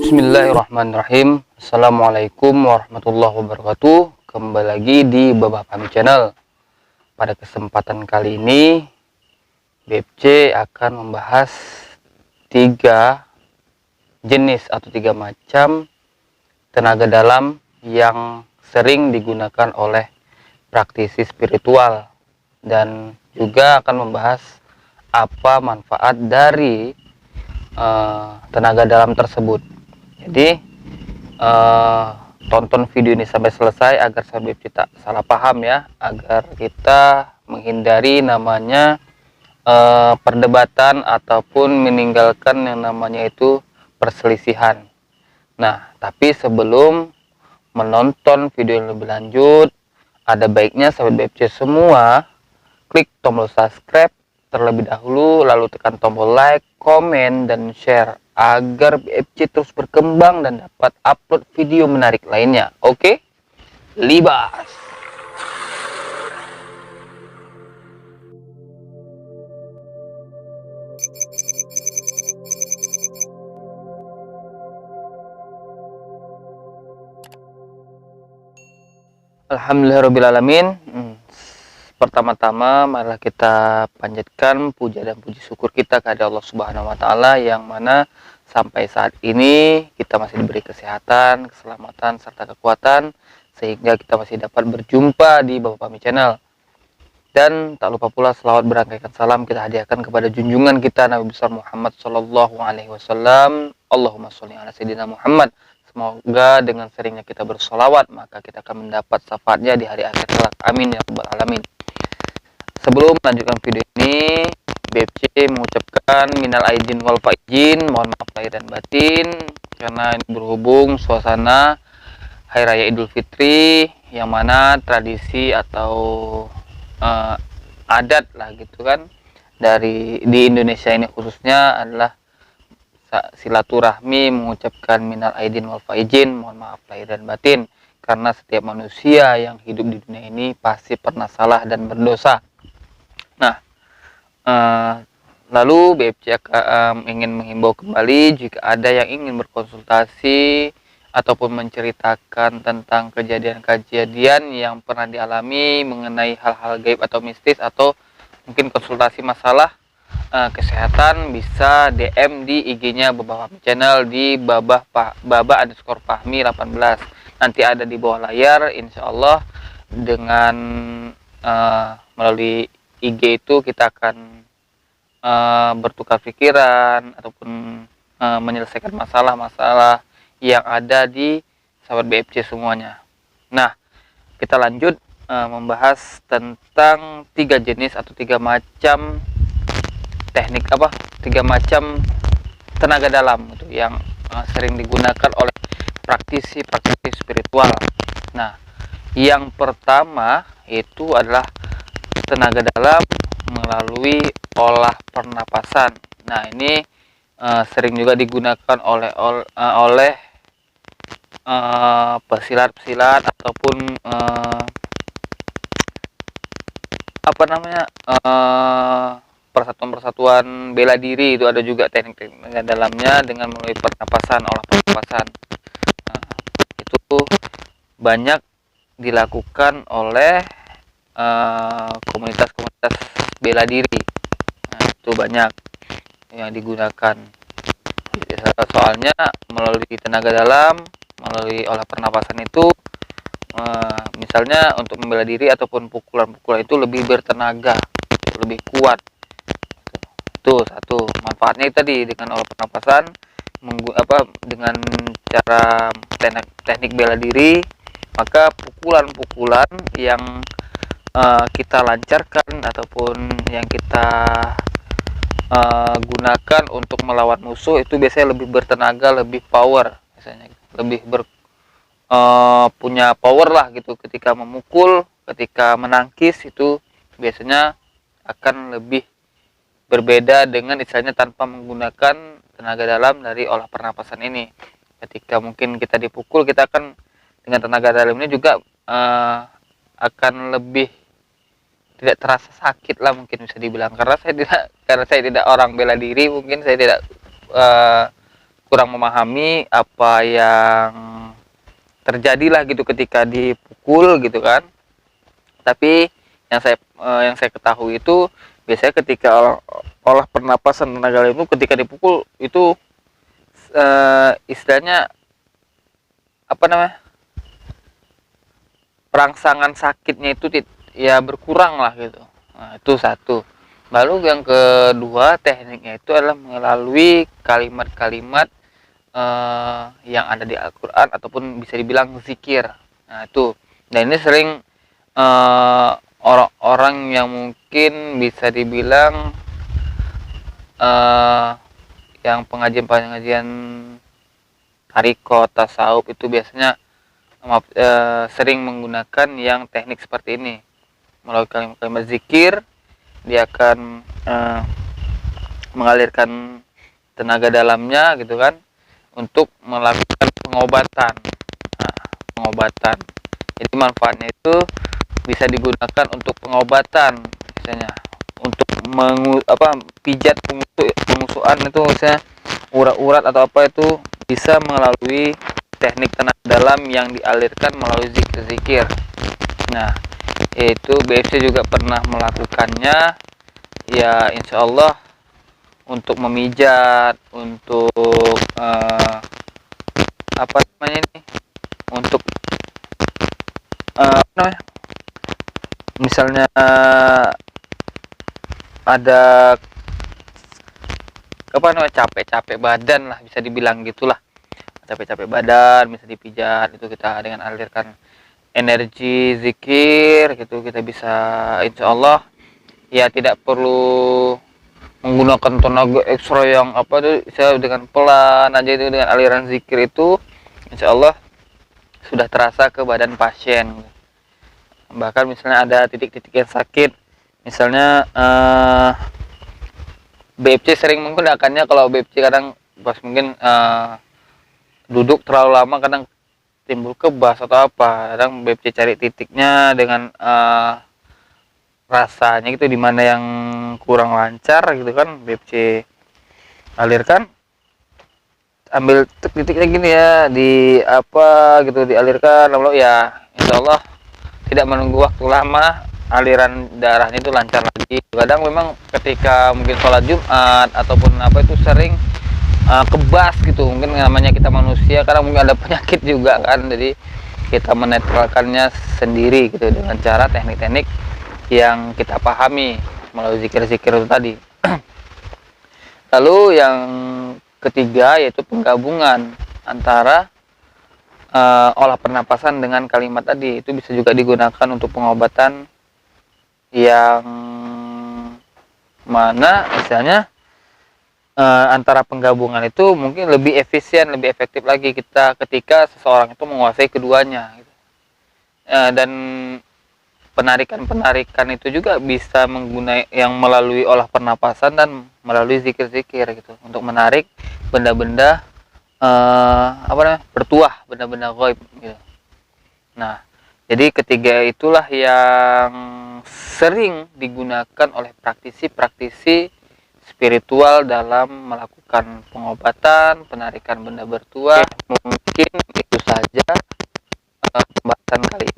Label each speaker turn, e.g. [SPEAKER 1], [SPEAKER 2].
[SPEAKER 1] Bismillahirrahmanirrahim. Assalamualaikum warahmatullahi wabarakatuh. Kembali lagi di Babah Fahmi Channel. Pada kesempatan kali ini BFC akan membahas 3 jenis atau 3 macam tenaga dalam yang sering digunakan oleh praktisi spiritual, dan juga akan membahas apa manfaat dari tenaga dalam tersebut. Jadi tonton video ini sampai selesai agar sahabat kita salah paham ya, agar kita menghindari namanya perdebatan ataupun meninggalkan yang namanya itu perselisihan. Nah, tapi sebelum menonton video yang lebih lanjut, ada baiknya sahabat BFC semua klik tombol subscribe terlebih dahulu, lalu tekan tombol like, komen, dan share agar BFC terus berkembang dan dapat upload video menarik lainnya. Oke? Libas! Alhamdulillahirrahmanirrahim. Pertama-tama marilah kita panjatkan puja dan puji syukur kita kepada Allah Subhanahu wa taala, yang mana sampai saat ini kita masih diberi kesehatan, keselamatan serta kekuatan sehingga kita masih dapat berjumpa di Babah Fahmi Channel. Dan tak lupa pula selawat berangkaikan salam kita hadiahkan kepada junjungan kita Nabi besar Muhammad sallallahu alaihi wasallam. Allahumma sholli ala sayyidina Muhammad. Semoga dengan seringnya kita bersolawat maka kita akan mendapat syafaatnya di hari akhir kelak. Amin ya rabbal alamin. Sebelum melanjutkan video ini, BFC mengucapkan minal aidin wal faizin, mohon maaf lahir dan batin, karena ini berhubung suasana Hari Raya Idul Fitri, yang mana tradisi atau adat lah gitu kan di Indonesia ini khususnya adalah silaturahmi, mengucapkan minal aidin wal faizin, mohon maaf lahir dan batin, karena setiap manusia yang hidup di dunia ini pasti pernah salah dan berdosa. Nah, lalu BFC ingin menghimbau kembali jika ada yang ingin berkonsultasi ataupun menceritakan tentang kejadian-kejadian yang pernah dialami mengenai hal-hal gaib atau mistis, atau mungkin konsultasi masalah kesehatan, bisa DM di IG-nya Babah Fahmi Channel di Baba_Fahmi 18. Nanti ada di bawah layar, insya Allah dengan melalui IG itu kita akan bertukar pikiran ataupun menyelesaikan masalah-masalah yang ada di sahabat BFC semuanya. Nah, kita lanjut membahas tentang 3 jenis atau 3 macam teknik 3 macam tenaga dalam gitu, yang sering digunakan oleh praktisi spiritual. Nah, yang pertama itu adalah tenaga dalam melalui olah pernapasan. Nah, ini sering juga digunakan oleh pesilat ataupun persatuan-persatuan bela diri, itu ada juga teknik-teknik dalamnya dengan melalui pernapasan, olah pernapasan. Nah, itu banyak dilakukan oleh komunitas-komunitas bela diri. Nah, itu banyak yang digunakan. Soalnya melalui tenaga dalam, melalui olah pernapasan itu, misalnya untuk membela diri ataupun pukulan-pukulan itu lebih bertenaga, lebih kuat. Itu satu manfaatnya tadi, dengan olah pernapasan, dengan cara teknik bela diri, maka pukulan-pukulan yang kita lancarkan ataupun yang kita gunakan untuk melawan musuh itu biasanya lebih bertenaga, lebih power, biasanya lebih punya power lah gitu. Ketika memukul, ketika menangkis itu biasanya akan lebih berbeda dengan istilahnya tanpa menggunakan tenaga dalam dari olah pernapasan ini. Ketika mungkin kita dipukul, kita akan dengan tenaga dalam ini juga akan lebih tidak terasa sakit lah, mungkin bisa dibilang, karena saya tidak orang bela diri, mungkin saya tidak kurang memahami apa yang terjadilah gitu ketika dipukul gitu kan. Tapi yang saya ketahui itu biasanya ketika olah pernapasan tenaga dalam itu ketika dipukul itu istilahnya apa namanya, perangsangan sakitnya itu ya berkurang lah gitu. Nah, itu satu. Lalu yang kedua, tekniknya itu adalah melalui kalimat-kalimat yang ada di Al-Quran ataupun bisa dibilang zikir. Nah itu. Dan ini sering orang-orang yang mungkin bisa dibilang yang pengajian-pengajian tarikot, tasawuf itu biasanya sering menggunakan yang teknik seperti ini. Melalui kalimat-kalimat zikir, dia akan mengalirkan tenaga dalamnya gitu kan, untuk melakukan pengobatan. Nah, pengobatan. Jadi manfaatnya itu bisa digunakan untuk pengobatan, misalnya untuk pijat pengusuhan itu, misalnya urat-urat atau apa itu bisa melalui teknik tenaga dalam yang dialirkan melalui zikir-zikir. Nah, itu BFC juga pernah melakukannya. Ya, insya Allah untuk memijat, untuk apa namanya ini, untuk apa namanya, misalnya ada apa namanya, capek-capek badan lah, bisa dibilang gitulah, capek-capek badan bisa dipijat, itu kita dengan alirkan energi zikir gitu, kita bisa insya Allah ya tidak perlu menggunakan tenaga ekstra yang apa tuh, saya dengan pelan aja itu, dengan aliran zikir itu insya Allah sudah terasa ke badan pasien. Bahkan misalnya ada titik-titik yang sakit, misalnya BFC sering menggunakannya. Kalau BFC kadang pas mungkin duduk terlalu lama kadang timbul kebas atau apa, kadang BFC cari titiknya dengan rasanya gitu, dimana yang kurang lancar gitu kan, BFC alirkan, ambil titiknya gini ya, di apa gitu, dialirkan lalu ya insya Allah tidak menunggu waktu lama, aliran darahnya itu lancar lagi. Kadang memang ketika mungkin sholat Jumat ataupun apa itu sering kebas gitu, mungkin namanya kita manusia, kadang mungkin ada penyakit juga kan, jadi kita menetralkannya sendiri gitu dengan cara teknik-teknik yang kita pahami melalui zikir-zikir itu tadi. Lalu yang ketiga yaitu penggabungan antara olah pernapasan dengan kalimat tadi, itu bisa juga digunakan untuk pengobatan yang mana misalnya antara penggabungan itu mungkin lebih efisien, lebih efektif lagi kita ketika seseorang itu menguasai keduanya gitu. Dan penarikan itu juga bisa menggunakan yang melalui olah pernapasan dan melalui zikir-zikir gitu, untuk menarik benda-benda apa namanya, bertuah, benda-benda gaib gitu. Nah, jadi ketiga itulah yang sering digunakan oleh praktisi-praktisi spiritual dalam melakukan pengobatan, penarikan benda bertuah. Mungkin itu saja pembahasan kali